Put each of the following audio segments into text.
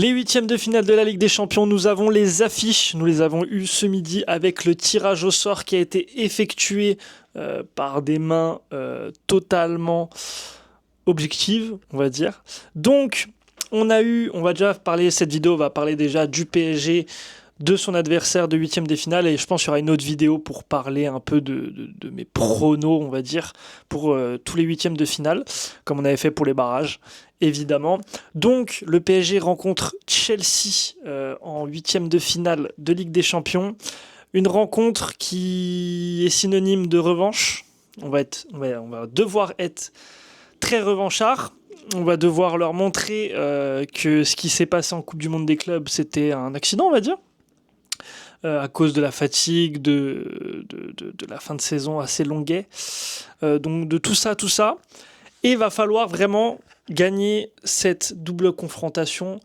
Les huitièmes de finale de la Ligue des Champions, nous avons les affiches. Nous les avons eues ce midi avec le tirage au sort qui a été effectué par des mains totalement objectives, on va dire. Donc, on va déjà parler, cette vidéo va parler déjà du PSG, de son adversaire de huitième des finales, et je pense qu'il y aura une autre vidéo pour parler un peu de mes pronos, on va dire, pour tous les huitièmes de finale, comme on avait fait pour les barrages, évidemment. Donc, le PSG rencontre Chelsea en huitième de finale de Ligue des Champions. Une rencontre qui est synonyme de revanche. On va devoir être très revanchard. On va devoir leur montrer que ce qui s'est passé en Coupe du Monde des clubs, c'était un accident, on va dire. À cause de la fatigue, de la fin de saison assez longuet. Donc de tout ça. Et il va falloir vraiment gagner cette double confrontation.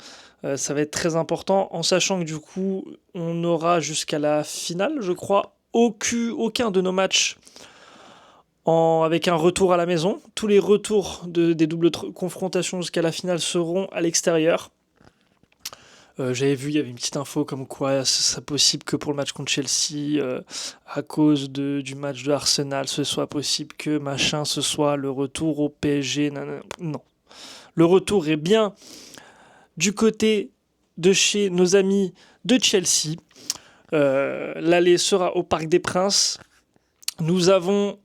Ça va être très important, en sachant que du coup, on aura jusqu'à la finale, je crois, aucun de nos matchs avec un retour à la maison. Tous les retours des doubles confrontations jusqu'à la finale seront à l'extérieur. J'avais vu, il y avait une petite info comme quoi c'est possible que pour le match contre Chelsea, à cause du match de Arsenal, ce soit possible que ce soit le retour au PSG. Non. Le retour est bien du côté de chez nos amis de Chelsea. L'aller sera au Parc des Princes. Nous avons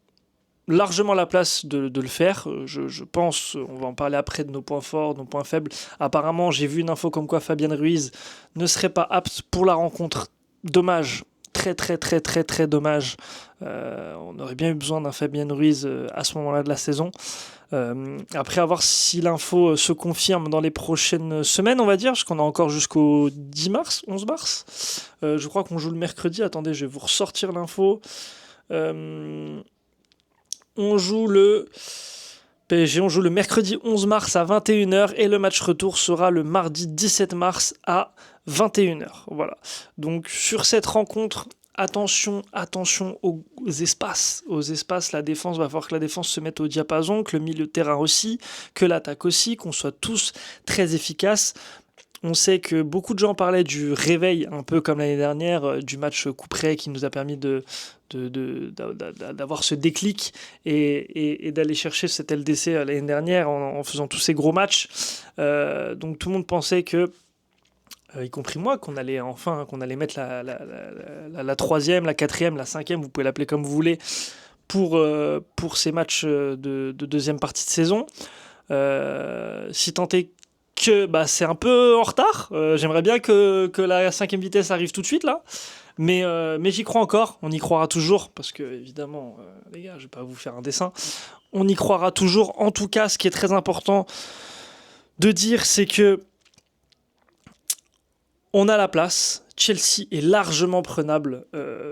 largement la place de le faire. Je pense, on va en parler après de nos points forts, nos points faibles. Apparemment, j'ai vu une info comme quoi Fabien Ruiz ne serait pas apte pour la rencontre. Dommage. Très dommage. On aurait bien eu besoin d'un Fabien Ruiz à ce moment-là de la saison. Après, à voir si l'info se confirme dans les prochaines semaines, on va dire, parce qu'on a encore jusqu'au 11 mars. Je crois qu'on joue le mercredi. Attendez, je vais vous ressortir l'info. On joue le mercredi 11 mars à 21h et le match retour sera le mardi 17 mars à 21h. Voilà. Donc sur cette rencontre, attention aux espaces. La défense, va falloir que la défense se mette au diapason, que le milieu de terrain aussi, que l'attaque aussi, qu'on soit tous très efficaces. On sait que beaucoup de gens parlaient du réveil, un peu comme l'année dernière, du match coup-près qui nous a permis d'avoir ce déclic et d'aller chercher cet LDC l'année dernière en faisant tous ces gros matchs. Donc tout le monde pensait que, y compris moi, qu'on allait mettre la troisième, la quatrième, la cinquième, vous pouvez l'appeler comme vous voulez, pour ces matchs de deuxième partie de saison. Si tant est que c'est un peu en retard. J'aimerais bien que la cinquième vitesse arrive tout de suite là. Mais j'y crois encore. On y croira toujours. Parce que, évidemment, les gars, je vais pas vous faire un dessin. On y croira toujours. En tout cas, ce qui est très important de dire, c'est que on a la place. Chelsea est largement prenable.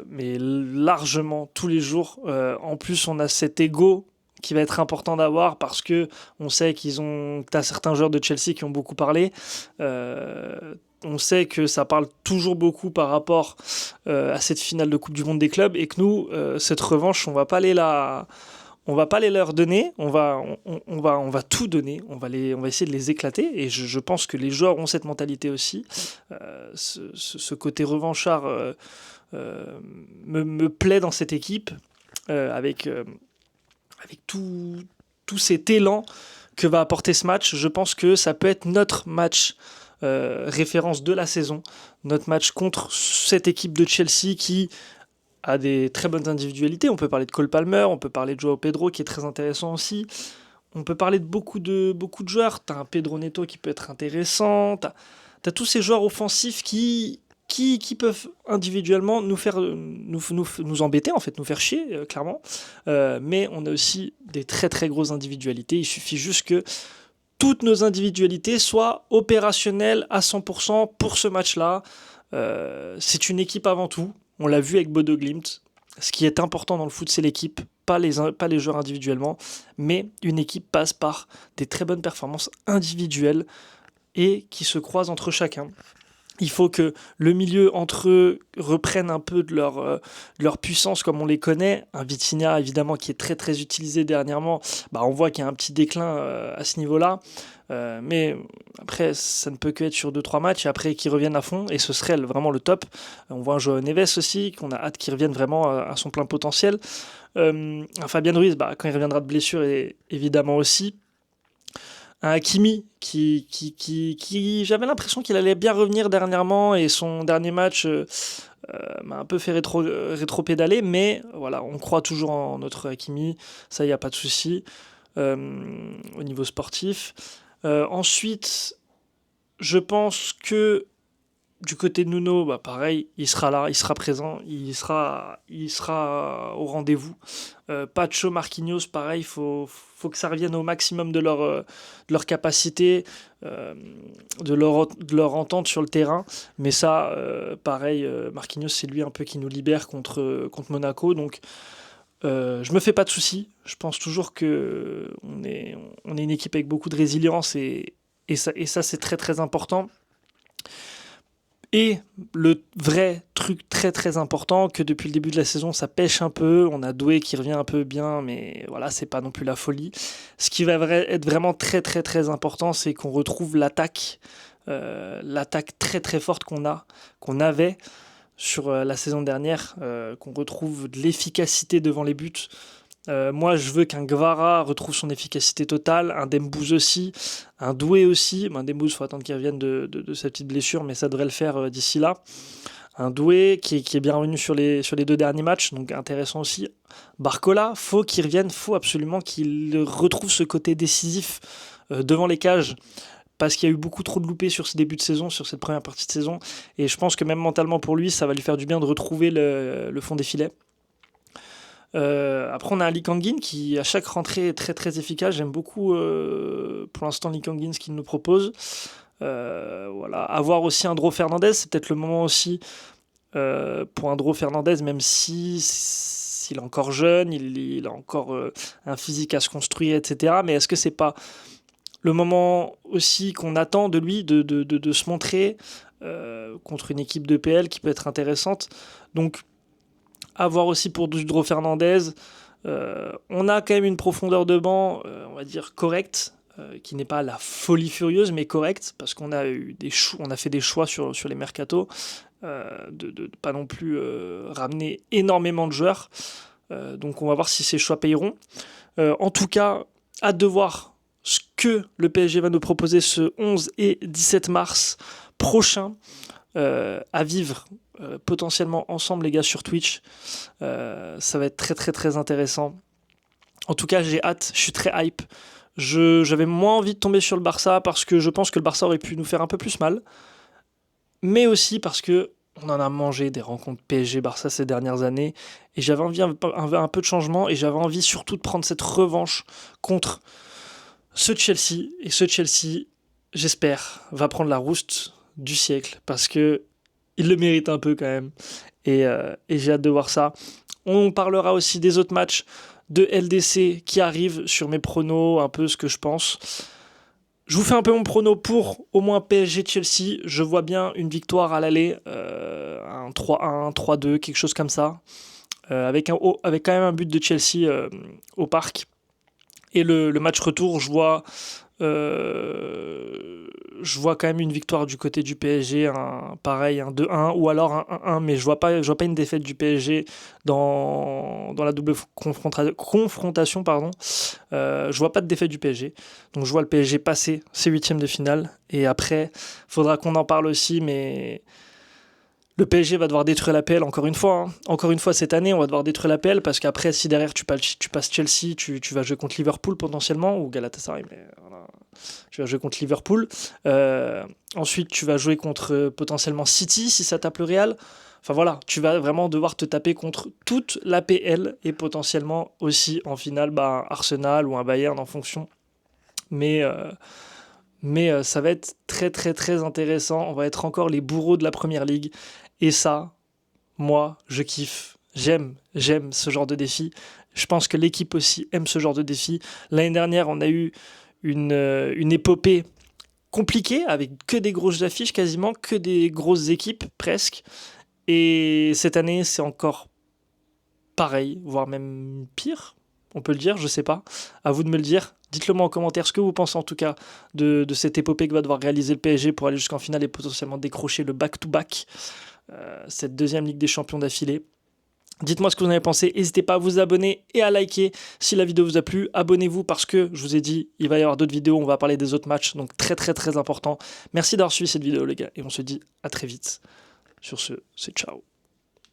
Mais largement, tous les jours. En plus, on a cet ego qui va être important d'avoir parce que on sait t'as certains joueurs de Chelsea qui ont beaucoup parlé. On sait que ça parle toujours beaucoup par rapport à cette finale de Coupe du Monde des clubs et que nous, cette revanche, on va pas les leur donner. On va tout donner. On va essayer de les éclater et je pense que les joueurs ont cette mentalité aussi. Ce côté revanchard me plaît dans cette équipe avec tout cet élan que va apporter ce match. Je pense que ça peut être notre match référence de la saison, notre match contre cette équipe de Chelsea qui a des très bonnes individualités. On peut parler de Cole Palmer, on peut parler de Joao Pedro qui est très intéressant aussi. On peut parler de beaucoup de joueurs. T'as un Pedro Neto qui peut être intéressant. T'as tous ces joueurs offensifs qui peuvent individuellement nous embêter, en fait, nous faire chier, clairement. Mais on a aussi des très très grosses individualités. Il suffit juste que toutes nos individualités soient opérationnelles à 100% pour ce match-là. C'est une équipe avant tout. On l'a vu avec Bodo Glimt. Ce qui est important dans le foot, c'est l'équipe, pas les joueurs individuellement. Mais une équipe passe par des très bonnes performances individuelles et qui se croisent entre chacun. Il faut que le milieu entre eux reprenne un peu de leur puissance comme on les connaît. Un Vitinha évidemment qui est très très utilisé dernièrement, on voit qu'il y a un petit déclin à ce niveau-là. Mais après ça ne peut que être sur 2-3 matchs et après qu'ils reviennent à fond et ce serait vraiment le top. On voit un João Neves aussi qu'on a hâte qu'il revienne vraiment à son plein potentiel. Un Fabien Ruiz quand il reviendra de blessure évidemment aussi. Un Hakimi qui j'avais l'impression qu'il allait bien revenir dernièrement et son dernier match m'a un peu fait rétro-pédaler, mais voilà, on croit toujours en notre Hakimi, ça y a pas de souci au niveau sportif. Ensuite, je pense que du côté de Nuno, pareil, il sera là, il sera présent, il sera au rendez-vous. Pacho, Marquinhos, pareil, faut que ça revienne au maximum de leur capacité, de leur entente sur le terrain. Mais ça, pareil, Marquinhos, c'est lui un peu qui nous libère contre Monaco. Donc, je me fais pas de soucis. Je pense toujours que on est une équipe avec beaucoup de résilience et ça c'est très très important. Et le vrai truc très très important, que depuis le début de la saison ça pêche un peu, on a Doué qui revient un peu bien, mais voilà, c'est pas non plus la folie. Ce qui va être vraiment très très très important, c'est qu'on retrouve l'attaque très très forte qu'on avait sur la saison dernière, qu'on retrouve de l'efficacité devant les buts. Moi, je veux qu'un Guevara retrouve son efficacité totale, un Dembouz aussi, un Doué aussi. Dembouz, il faut attendre qu'il revienne de sa petite blessure, mais ça devrait le faire d'ici là. Un Doué qui est bien revenu sur les 2 derniers matchs, donc intéressant aussi. Barcola, faut qu'il revienne, faut absolument qu'il retrouve ce côté décisif devant les cages, parce qu'il y a eu beaucoup trop de loupés sur ce début de saison, sur cette première partie de saison, et je pense que même mentalement pour lui, ça va lui faire du bien de retrouver le fond des filets. Après, on a un Lee Kang-in qui, à chaque rentrée, est très très efficace. J'aime beaucoup pour l'instant Lee Kang-in ce qu'il nous propose. Voilà. Avoir aussi Andro Fernandez, c'est peut-être le moment aussi pour Andro Fernandez, même s'il est encore jeune, il a encore un physique à se construire, etc. Mais est-ce que c'est pas le moment aussi qu'on attend de lui de se montrer contre une équipe de PL qui peut être intéressante? Donc, à voir aussi pour Dudro Fernandez. On a quand même une profondeur de banc, on va dire correcte, qui n'est pas la folie furieuse, mais correcte, parce qu'on a on a fait des choix sur les mercatos, de pas non plus ramener énormément de joueurs. Donc on va voir si ces choix payeront. En tout cas, hâte de voir ce que le PSG va nous proposer ce 11 et 17 mars prochain, à vivre potentiellement ensemble, les gars, sur Twitch. Ça va être très très très intéressant. En tout cas, j'ai hâte, je suis très hype. J'avais moins envie de tomber sur le Barça parce que je pense que le Barça aurait pu nous faire un peu plus mal, mais aussi parce que on en a mangé des rencontres PSG-Barça ces dernières années et j'avais envie un peu de changement et j'avais envie surtout de prendre cette revanche contre ce Chelsea. Et ce Chelsea, j'espère, va prendre la rouste du siècle parce que il le mérite un peu quand même. Et j'ai hâte de voir ça. On parlera aussi des autres matchs de LDC qui arrivent sur mes pronos, un peu ce que je pense. Je vous fais un peu mon prono pour au moins PSG-Chelsea. Je vois bien une victoire à l'aller, un 3-1, 3-2, quelque chose comme ça. Avec quand même un but de Chelsea au parc. Et le match retour, je vois quand même une victoire du côté du PSG, pareil, un 2-1 ou alors un 1-1, mais je vois pas une défaite du PSG dans la double confrontation, pardon. Je vois pas de défaite du PSG, donc je vois le PSG passer ses huitièmes de finale, et après, faudra qu'on en parle aussi, mais le PSG va devoir détruire l'APL encore une fois. Encore une fois cette année, on va devoir détruire l'APL parce qu'après, si derrière tu passes Chelsea, tu vas jouer contre Liverpool potentiellement, ou Galatasaray, mais voilà, tu vas jouer contre Liverpool. Ensuite, tu vas jouer contre potentiellement City si ça tape le Real. Enfin voilà, tu vas vraiment devoir te taper contre toute l'APL et potentiellement aussi en finale Arsenal ou un Bayern en fonction. Mais ça va être très très très intéressant. On va être encore les bourreaux de la Première Ligue. Et ça, moi, je kiffe. J'aime ce genre de défi. Je pense que l'équipe aussi aime ce genre de défi. L'année dernière, on a eu une épopée compliqué, avec que des grosses affiches quasiment, que des grosses équipes presque. Et cette année, c'est encore pareil, voire même pire, on peut le dire, je sais pas. À vous de me le dire. Dites-le moi en commentaire ce que vous pensez en tout cas de cette épopée que va devoir réaliser le PSG pour aller jusqu'en finale et potentiellement décrocher le back-to-back, cette deuxième Ligue des Champions d'affilée. Dites-moi ce que vous en avez pensé, n'hésitez pas à vous abonner et à liker si la vidéo vous a plu. Abonnez-vous parce que, je vous ai dit, il va y avoir d'autres vidéos, on va parler des autres matchs, donc très très très important. Merci d'avoir suivi cette vidéo les gars, et on se dit à très vite. Sur ce, c'est ciao.